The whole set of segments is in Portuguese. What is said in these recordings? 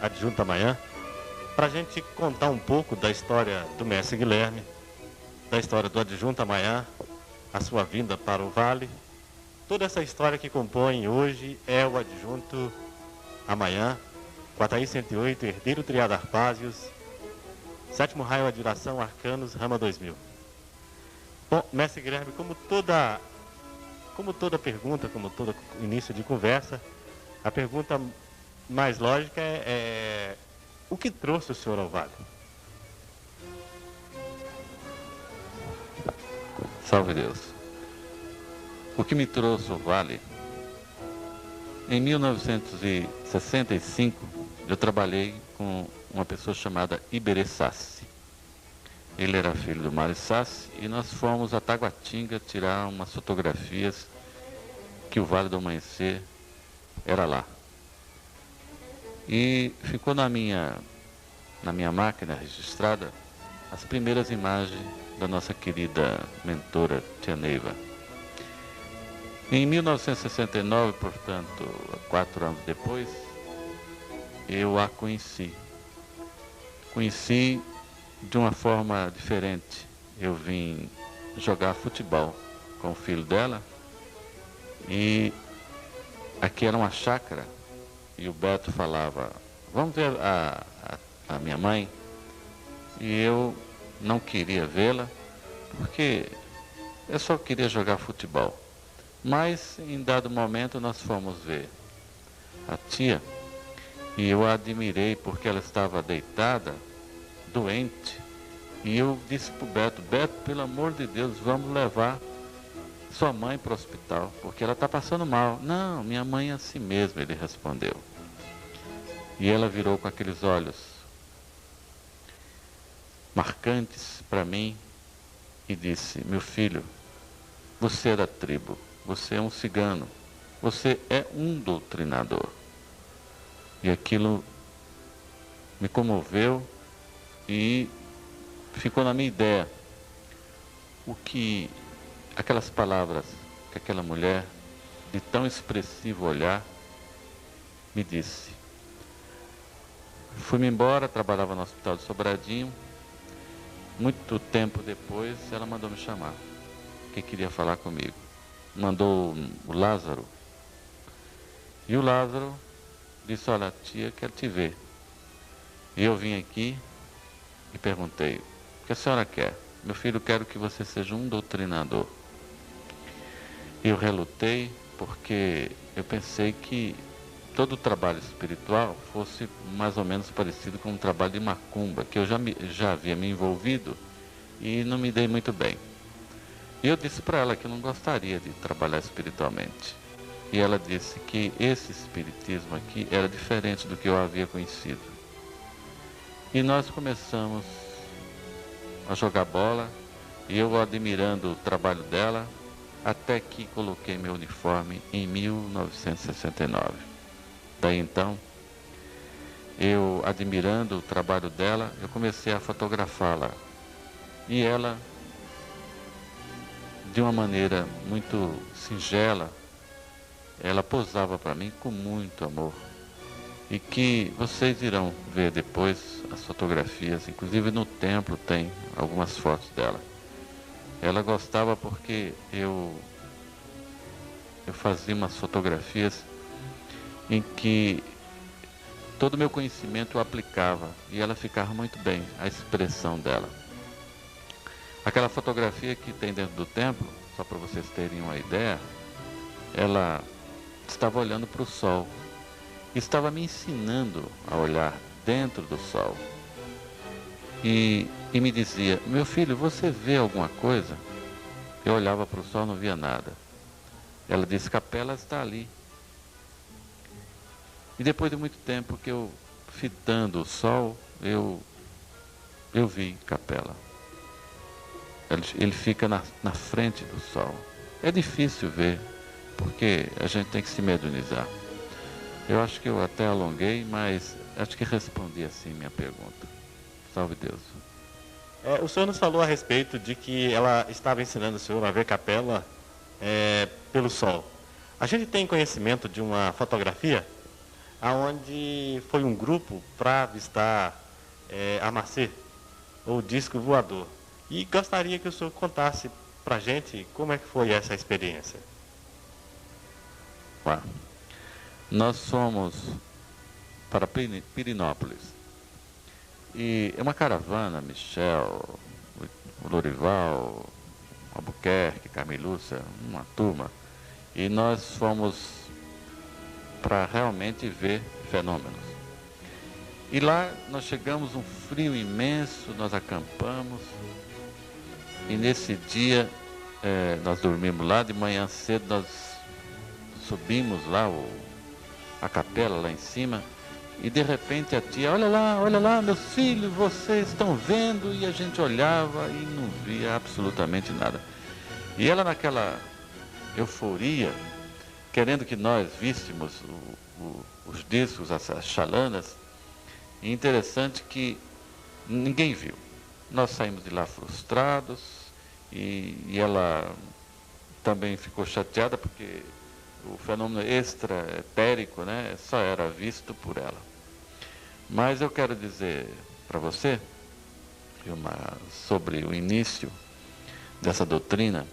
adjunto amanhã, para a gente contar um pouco da história do mestre Guilherme, da história do adjunto amanhã, a sua vinda para o Vale. Toda essa história que compõe hoje é o adjunto amanhã, Quataí 108, herdeiro triado Arpásios, sétimo raio adjuração Arcanos, rama 2000. Bom, mestre Guilherme, como toda pergunta, como todo início de conversa, a pergunta mais lógica é o que trouxe o senhor ao Vale? Salve Deus. O que me trouxe ao Vale? Em 1965, eu trabalhei com uma pessoa chamada Iberê Sassi. Ele era filho do Mário Sassi e nós fomos a Taguatinga tirar umas fotografias que o Vale do Amanhecer era lá. E ficou na minha máquina registrada as primeiras imagens da nossa querida mentora Tia Neiva. Em 1969, portanto, 4 anos depois, eu a conheci. Conheci de uma forma diferente. Eu vim jogar futebol com o filho dela e aqui era uma chácara e o Beto falava, vamos ver a minha mãe? E eu não queria vê-la porque eu só queria jogar futebol. Mas em dado momento nós fomos ver a tia e eu a admirei porque ela estava deitada, doente, e eu disse para o Beto, Beto, pelo amor de Deus, vamos levar sua mãe para o hospital, porque ela está passando mal. Não, minha mãe é assim mesmo, ele respondeu. E ela virou com aqueles olhos marcantes para mim e disse, meu filho, você é da tribo, você é um cigano, você é um doutrinador. E aquilo me comoveu e ficou na minha ideia o que aquelas palavras que aquela mulher de tão expressivo olhar me disse. Fui-me embora, trabalhava no Hospital de Sobradinho. Muito tempo depois ela mandou me chamar, que queria falar comigo. Mandou o Lázaro. E o Lázaro disse, olha, tia, quero te ver. E eu vim aqui e perguntei, o que a senhora quer? Meu filho, quero que você seja um doutrinador. Eu relutei porque eu pensei que todo o trabalho espiritual fosse mais ou menos parecido com um trabalho de macumba, que eu já havia me envolvido e não me dei muito bem. E eu disse para ela que eu não gostaria de trabalhar espiritualmente. E ela disse que esse espiritismo aqui era diferente do que eu havia conhecido. E nós começamos a jogar bola, e eu admirando o trabalho dela, até que coloquei meu uniforme em 1969. Daí então, eu admirando o trabalho dela, eu comecei a fotografá-la. E ela, de uma maneira muito singela, ela posava para mim com muito amor. E que vocês irão ver depois as fotografias, inclusive no templo tem algumas fotos dela. Ela gostava porque eu fazia umas fotografias em que todo o meu conhecimento eu aplicava e ela ficava muito bem, a expressão dela. Aquela fotografia que tem dentro do templo, só para vocês terem uma ideia, ela estava olhando para o sol, estava me ensinando a olhar dentro do sol e me dizia, meu filho, você vê alguma coisa? Eu olhava para o sol, não via nada. Ela disse, Capela está ali. E depois de muito tempo que eu fitando o sol, eu vi Capela. Ele fica na frente do sol. É difícil ver, porque a gente tem que se mediunizar. Eu acho que eu até alonguei, mas acho que respondi assim minha pergunta. Salve Deus. O senhor nos falou a respeito de que ela estava ensinando o senhor a ver Capela pelo sol. A gente tem conhecimento de uma fotografia aonde foi um grupo para avistar a Macê, o disco voador. E gostaria que o senhor contasse para a gente como é que foi essa experiência. Ué, nós fomos para Pirinópolis. E é uma caravana, Michel, o Lorival, Albuquerque, Carmelúcia, uma turma. E nós fomos para realmente ver fenômenos. E lá nós chegamos, um frio imenso, nós acampamos. E nesse dia, nós dormimos lá, de manhã cedo nós subimos lá, a capela lá em cima. E de repente a tia, olha lá, meus filhos, vocês estão vendo? E a gente olhava e não via absolutamente nada. E ela naquela euforia, querendo que nós víssemos os discos, as chalanas. E interessante que ninguém viu. Nós saímos de lá frustrados e ela também ficou chateada porque o fenômeno extra-etérico, né, só era visto por ela. Mas eu quero dizer para você, sobre o início dessa doutrina,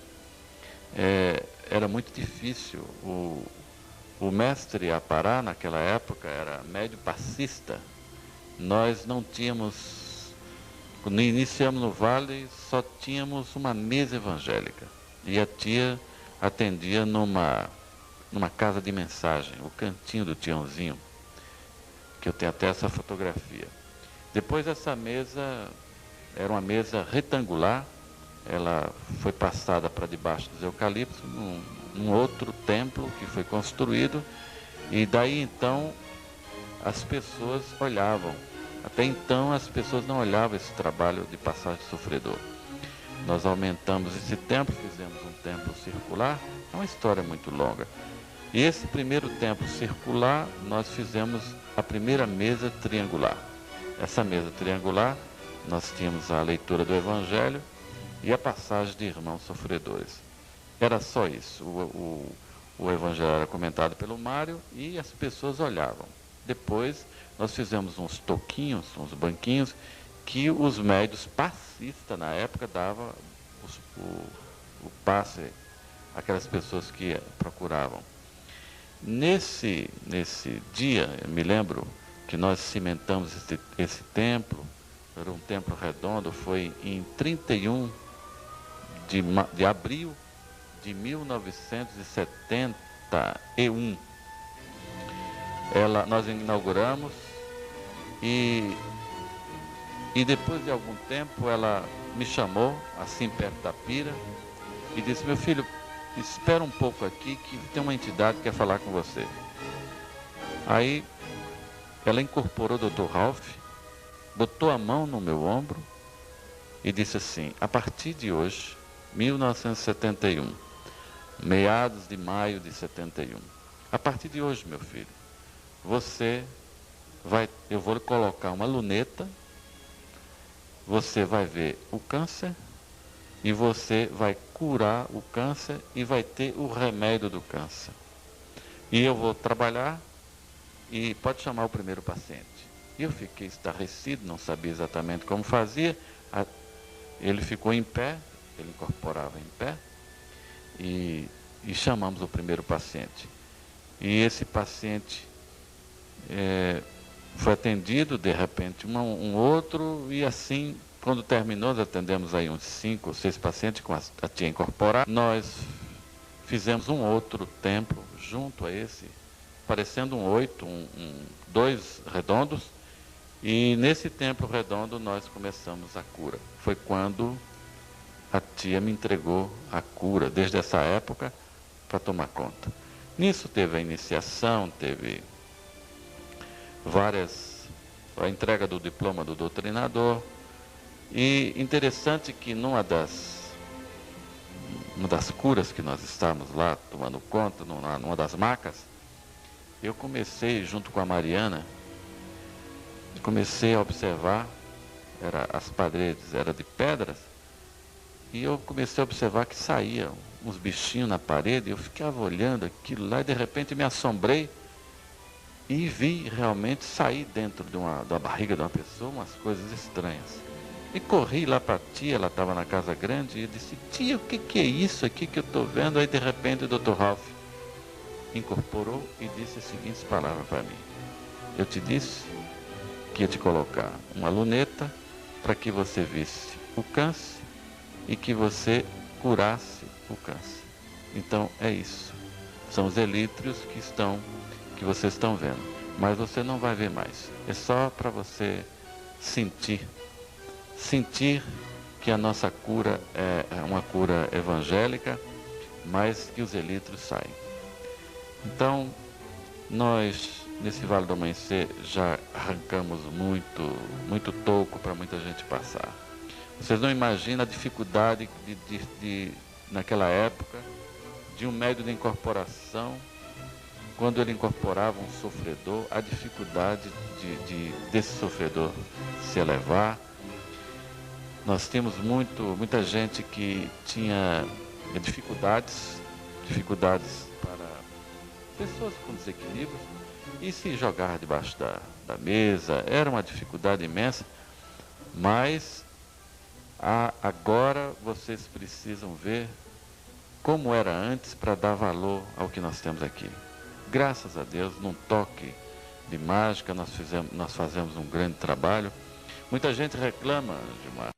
era muito difícil. O mestre Apará, naquela época, era médio passista. Nós não tínhamos, quando iniciamos no Vale, só tínhamos uma mesa evangélica. E a tia atendia numa casa de mensagem, o cantinho do Tiãozinho, que eu tenho até essa fotografia. Depois essa mesa era uma mesa retangular, ela foi passada para debaixo dos eucaliptos, num outro templo que foi construído, e daí então as pessoas olhavam. Até então as pessoas não olhavam esse trabalho de passagem sofredor. Nós aumentamos esse templo, fizemos um templo circular, é uma história muito longa. E esse primeiro templo circular, nós fizemos a primeira mesa triangular. Essa mesa triangular, nós tínhamos a leitura do Evangelho e a passagem de irmãos sofredores. Era só isso. O Evangelho era comentado pelo Mário e as pessoas olhavam. Depois, nós fizemos uns toquinhos, uns banquinhos, que os médios passistas, na época, davam o passe àquelas pessoas que procuravam. Nesse dia, eu me lembro que nós cimentamos esse templo, era um templo redondo, foi em 31 de abril de 1971. Nós inauguramos e depois de algum tempo ela me chamou, assim perto da pira, e disse, meu filho, espera um pouco aqui que tem uma entidade que quer falar com você. Aí ela incorporou o Dr. Ralph, botou a mão no meu ombro e disse assim, a partir de hoje, 1971, meados de maio de 71, a partir de hoje, meu filho, eu vou colocar uma luneta, você vai ver o câncer e você vai curar o câncer e vai ter o remédio do câncer. E eu vou trabalhar e pode chamar o primeiro paciente. E eu fiquei estarrecido, não sabia exatamente como fazia. Ele ficou em pé, ele incorporava em pé e chamamos o primeiro paciente. E esse paciente foi atendido, de repente um outro, e assim, quando terminou, nós atendemos aí uns 5 ou 6 pacientes com a tia incorporada. Nós fizemos um outro templo junto a esse, parecendo um 8, 2 redondos, e nesse templo redondo nós começamos a cura. Foi quando a tia me entregou a cura, desde essa época, para tomar conta. Nisso teve a iniciação, teve a entrega do diploma do doutrinador, e interessante que uma das curas que nós estávamos lá tomando conta, numa das macas, eu comecei, junto com a Mariana, comecei a observar, as paredes eram de pedras, e eu comecei a observar que saíam uns bichinhos na parede, eu ficava olhando aquilo lá, e de repente me assombrei, e vi realmente sair dentro da barriga de uma pessoa umas coisas estranhas. E corri lá para a tia, ela estava na casa grande, e disse: tia, o que é isso aqui que eu estou vendo? Aí de repente o Dr. Ralph incorporou e disse as seguintes palavras para mim: eu te disse que ia te colocar uma luneta para que você visse o câncer e que você curasse o câncer. Então é isso. São os elítrios que vocês estão vendo. Mas você não vai ver mais. É só para você sentir que a nossa cura é uma cura evangélica, mas que os elítrios saem. Então, nós, nesse Vale do Amanhecer, já arrancamos muito toco para muita gente passar. Vocês não imaginam a dificuldade naquela época, de um médium de incorporação, quando ele incorporava um sofredor, a dificuldade desse sofredor se elevar. Nós tínhamos muita gente que tinha dificuldades para pessoas com desequilíbrios e se jogar debaixo da mesa. Era uma dificuldade imensa, mas agora vocês precisam ver como era antes para dar valor ao que nós temos aqui. Graças a Deus, num toque de mágica, nós fazemos um grande trabalho. Muita gente reclama, Gilmar.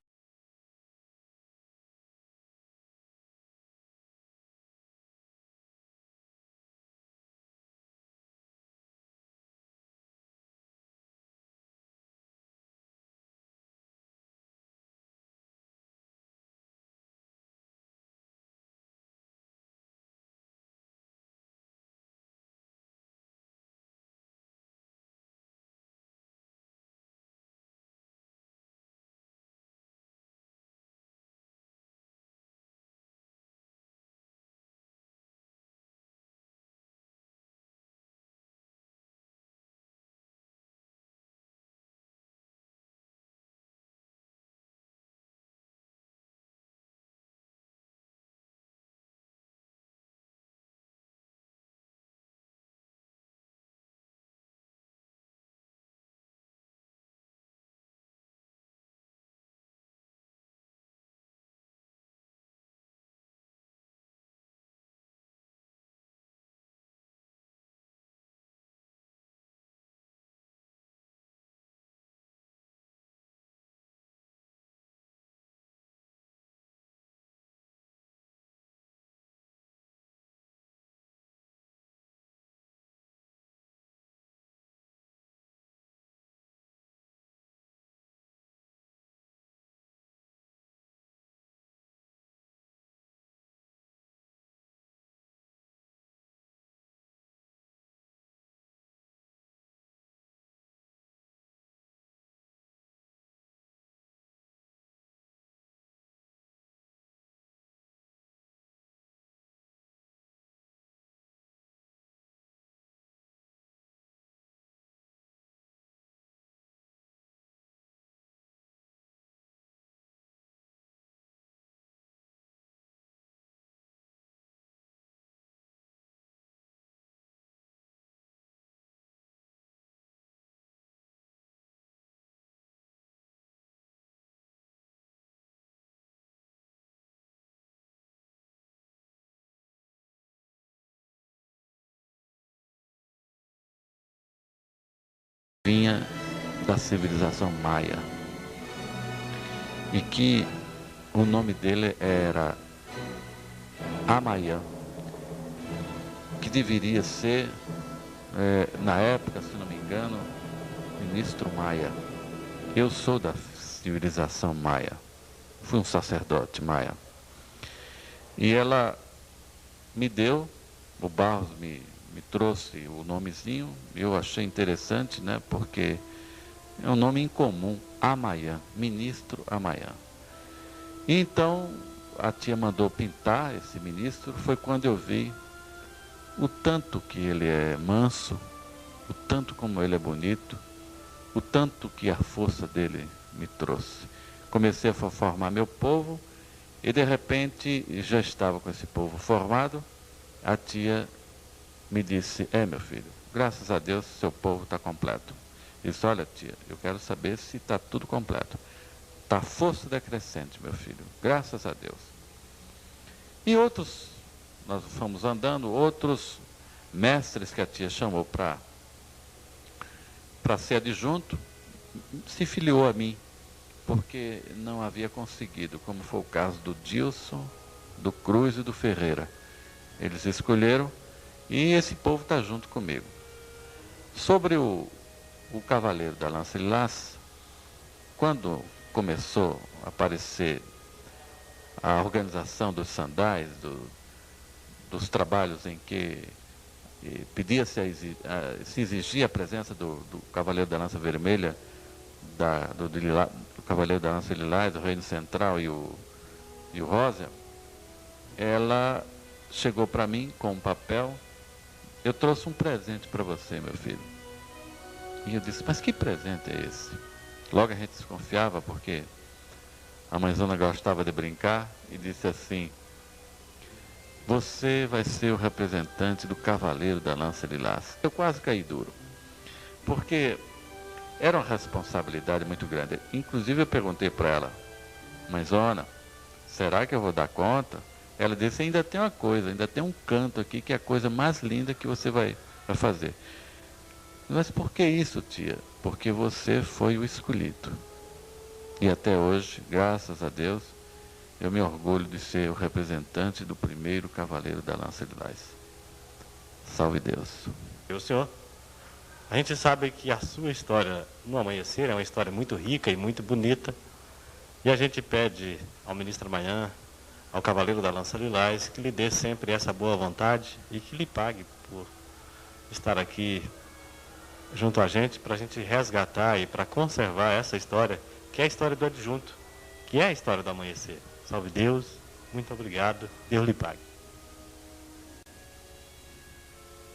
Vinha da civilização maia e que o nome dele era Amayã, que deveria ser, na época, se não me engano, ministro maia. Eu sou da civilização maia, fui um sacerdote maia. E ela me deu, o Barros me trouxe o nomezinho, eu achei interessante, né, porque é um nome incomum, Amayã, ministro Amayã. E então a tia mandou pintar esse ministro, foi quando eu vi o tanto que ele é manso, o tanto como ele é bonito, o tanto que a força dele me trouxe. Comecei a formar meu povo e de repente já estava com esse povo formado. A tia me disse: meu filho, graças a Deus, seu povo está completo. Ele disse, olha tia, eu quero saber se está tudo completo. Está força decrescente, meu filho, graças a Deus. E outros, nós fomos andando, outros mestres que a tia chamou para ser adjunto, se filiou a mim, porque não havia conseguido, como foi o caso do Dilson, do Cruz e do Ferreira. Eles escolheram e esse povo está junto comigo. Sobre o Cavaleiro da Lança Lilás, quando começou a aparecer a organização dos sandais, dos trabalhos em que se exigia a presença do Cavaleiro da Lança Vermelha, do Cavaleiro da Lança Lilás, do Reino Central e o Rosa, ela chegou para mim com um papel, eu trouxe um presente para você, meu filho. E eu disse, mas que presente é esse? Logo a gente desconfiava, porque a mãezona gostava de brincar, e disse assim, você vai ser o representante do Cavaleiro da Lança Lilás. Eu quase caí duro, porque era uma responsabilidade muito grande. Inclusive eu perguntei para ela, mãezona, será que eu vou dar conta? Ela disse, ainda tem uma coisa, ainda tem um canto aqui que é a coisa mais linda que você vai fazer. Mas por que isso, tia? Porque você foi o escolhido. E até hoje, graças a Deus, eu me orgulho de ser o representante do primeiro Cavaleiro da Lança Lilás. Salve Deus. E o senhor? A gente sabe que a sua história no amanhecer é uma história muito rica e muito bonita. E a gente pede ao ministro amanhã, ao Cavaleiro da Lança Lilás, que lhe dê sempre essa boa vontade e que lhe pague por estar aqui junto a gente, para a gente resgatar e para conservar essa história, que é a história do adjunto, que é a história do amanhecer. Salve Deus, muito obrigado, Deus lhe pague.